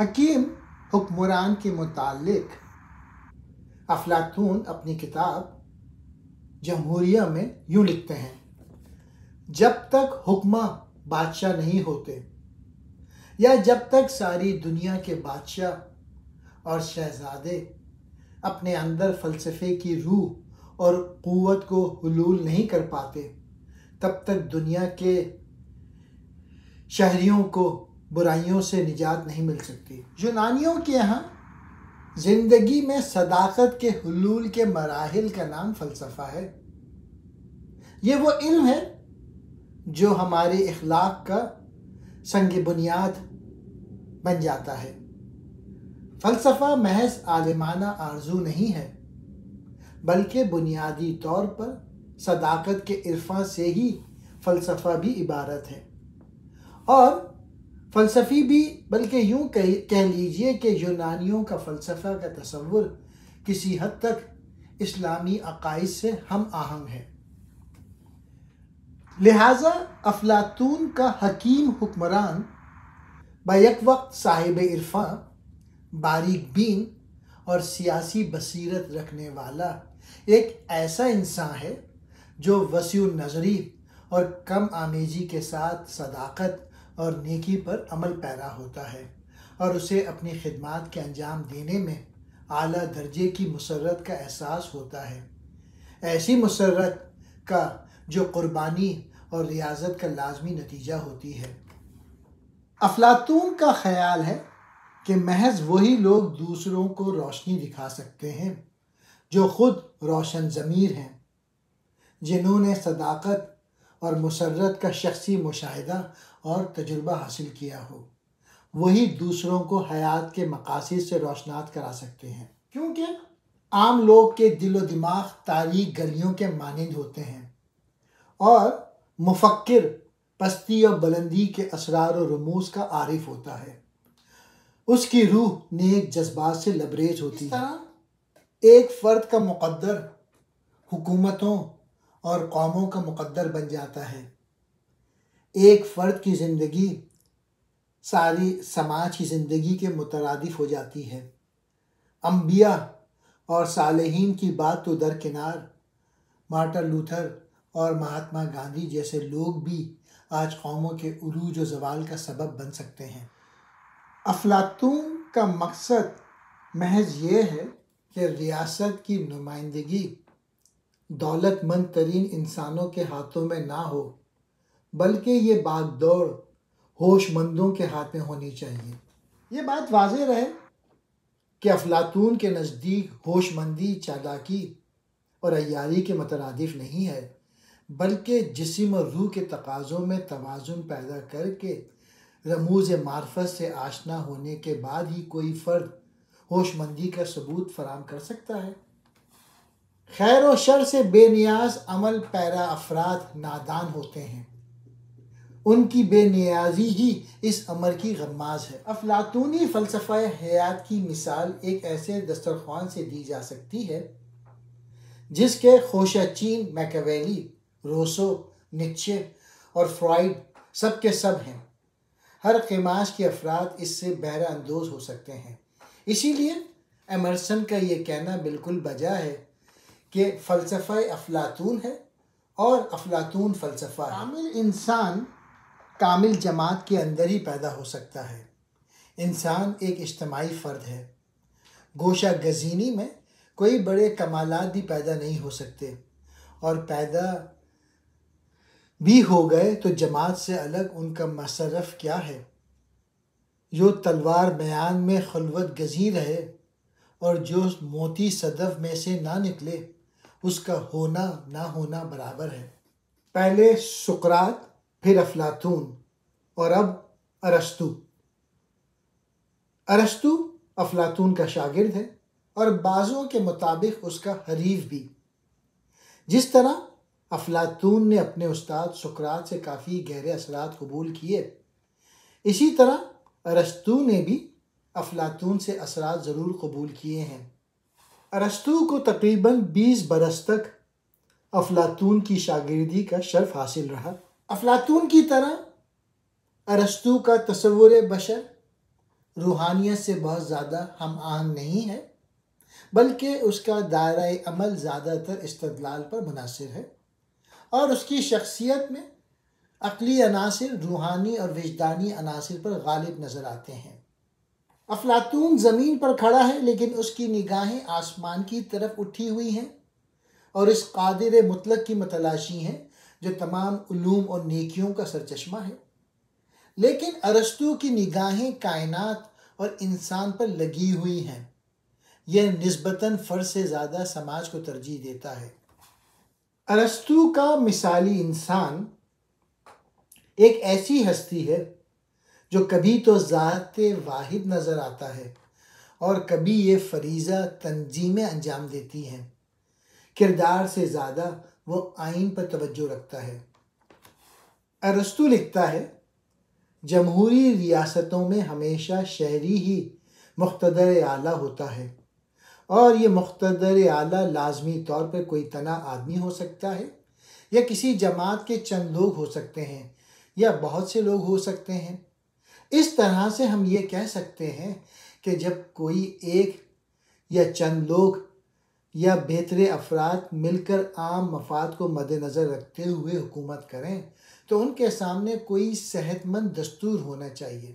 حکیم حکمران کے متعلق افلاطون اپنی کتاب جمہوریہ میں یوں لکھتے ہیں: جب تک حکماں بادشاہ نہیں ہوتے یا جب تک ساری دنیا کے بادشاہ اور شہزادے اپنے اندر فلسفے کی روح اور قوت کو حلول نہیں کر پاتے، تب تک دنیا کے شہریوں کو برائیوں سے نجات نہیں مل سکتی۔ یونانیوں کے یہاں زندگی میں صداقت کے حلول کے مراحل کا نام فلسفہ ہے۔ یہ وہ علم ہے جو ہمارے اخلاق کا سنگ بنیاد بن جاتا ہے۔ فلسفہ محض عالمانہ آرزو نہیں ہے، بلکہ بنیادی طور پر صداقت کے عرفاں سے ہی فلسفہ بھی عبارت ہے۔ اور فلسفی بھی، بلکہ یوں کہہ لیجئے کہ یونانیوں کا فلسفہ کا تصور کسی حد تک اسلامی عقائد سے ہم آہنگ ہے۔ لہٰذا افلاطون کا حکیم حکمران بیک وقت صاحب عرفاں، باریک بین اور سیاسی بصیرت رکھنے والا ایک ایسا انسان ہے جو وسیع النظری اور کم آمیزی کے ساتھ صداقت اور نیکی پر عمل پیرا ہوتا ہے، اور اسے اپنی خدمات کے انجام دینے میں اعلیٰ درجے کی مسرت کا احساس ہوتا ہے، ایسی مسرت کا جو قربانی اور ریاضت کا لازمی نتیجہ ہوتی ہے۔ افلاطون کا خیال ہے کہ محض وہی لوگ دوسروں کو روشنی دکھا سکتے ہیں جو خود روشن ضمیر ہیں، جنہوں نے صداقت اور مسرت کا شخصی مشاہدہ اور تجربہ حاصل کیا ہو، وہی دوسروں کو حیات کے مقاصد سے روشنات کرا سکتے ہیں، کیونکہ عام لوگ کے دل و دماغ تاریک گلیوں کے مانند ہوتے ہیں، اور مفکر پستی اور بلندی کے اسرار و رموز کا عارف ہوتا ہے۔ اس کی روح نیک جذبات سے لبریز ہوتی ہے۔ اس طرح ایک فرد کا مقدر حکومتوں اور قوموں کا مقدر بن جاتا ہے۔ ایک فرد کی زندگی ساری سماج کی زندگی کے مترادف ہو جاتی ہے۔ انبیاء اور صالحین کی بات تو درکنار، مارٹن لوتھر اور مہاتما گاندھی جیسے لوگ بھی آج قوموں کے عروج و زوال کا سبب بن سکتے ہیں۔ افلاطون کا مقصد محض یہ ہے کہ ریاست کی نمائندگی دولت مند ترین انسانوں کے ہاتھوں میں نہ ہو، بلکہ یہ باغ دوڑ ہوش مندوں کے ہاتھ میں ہونی چاہیے۔ یہ بات واضح رہے کہ افلاطون کے نزدیک ہوش مندی چالاکی اور عیاری کے مترادف نہیں ہے، بلکہ جسم اور روح کے تقاضوں میں توازن پیدا کر کے رموز معرفت سے آشنا ہونے کے بعد ہی کوئی فرد ہوش مندی کا ثبوت فراہم کر سکتا ہے۔ خیر و شر سے بے نیاز عمل پیرا افراد نادان ہوتے ہیں، ان کی بے نیازی ہی اس امر کی غماز ہے۔ افلاطونی فلسفہ حیات کی مثال ایک ایسے دسترخوان سے دی جا سکتی ہے جس کے خوشہ چین میکیاویلی، روسو، نیچے اور فرائڈ سب کے سب ہیں۔ ہر قماش کے افراد اس سے بہرہ اندوز ہو سکتے ہیں۔ اسی لیے ایمرسن کا یہ کہنا بالکل بجا ہے کہ فلسفہ افلاطون ہے اور افلاطون فلسفہ ہے۔ کامل انسان کامل جماعت کے اندر ہی پیدا ہو سکتا ہے۔ انسان ایک اجتماعی فرد ہے۔ گوشہ گزینی میں کوئی بڑے کمالات بھی پیدا نہیں ہو سکتے، اور پیدا بھی ہو گئے تو جماعت سے الگ ان کا مصرف کیا ہے؟ جو تلوار میان میں خلوت گزین رہے اور جو موتی صدف میں سے نہ نکلے، اس کا ہونا نہ ہونا برابر ہے۔ پہلے سقراط، پھر افلاطون اور اب ارسطو۔ ارسطو افلاطون کا شاگرد ہے اور بعضوں کے مطابق اس کا حریف بھی۔ جس طرح افلاطون نے اپنے استاد سقراط سے کافی گہرے اثرات قبول کیے، اسی طرح ارسطو نے بھی افلاطون سے اثرات ضرور قبول کیے ہیں۔ ارسطو کو تقریباً 20 برس تک افلاطون کی شاگردی کا شرف حاصل رہا۔ افلاطون کی طرح ارسطو کا تصور بشر روحانیت سے بہت زیادہ ہم آہنگ نہیں ہے، بلکہ اس کا دائرہ عمل زیادہ تر استدلال پر منحصر ہے، اور اس کی شخصیت میں عقلی عناصر روحانی اور وجدانی عناصر پر غالب نظر آتے ہیں۔ افلاطون زمین پر کھڑا ہے، لیکن اس کی نگاہیں آسمان کی طرف اٹھی ہوئی ہیں اور اس قادر مطلق کی متلاشی ہیں جو تمام علوم اور نیکیوں کا سرچشمہ ہے۔ لیکن ارسطو کی نگاہیں کائنات اور انسان پر لگی ہوئی ہیں۔ یہ نسبتاً فرد سے زیادہ سماج کو ترجیح دیتا ہے۔ ارسطو کا مثالی انسان ایک ایسی ہستی ہے جو کبھی تو ذات واحد نظر آتا ہے اور کبھی یہ فریضہ تنظیمیں انجام دیتی ہیں۔ کردار سے زیادہ وہ آئین پر توجہ رکھتا ہے۔ ارسطو لکھتا ہے، جمہوری ریاستوں میں ہمیشہ شہری ہی مقتدر اعلیٰ ہوتا ہے، اور یہ مقتدر اعلیٰ لازمی طور پر کوئی تنہا آدمی ہو سکتا ہے، یا کسی جماعت کے چند لوگ ہو سکتے ہیں، یا بہت سے لوگ ہو سکتے ہیں۔ اس طرح سے ہم یہ کہہ سکتے ہیں کہ جب کوئی ایک یا چند لوگ یا بہتر افراد مل کر عام مفاد کو مد نظر رکھتے ہوئے حکومت کریں تو ان کے سامنے کوئی صحت مند دستور ہونا چاہیے۔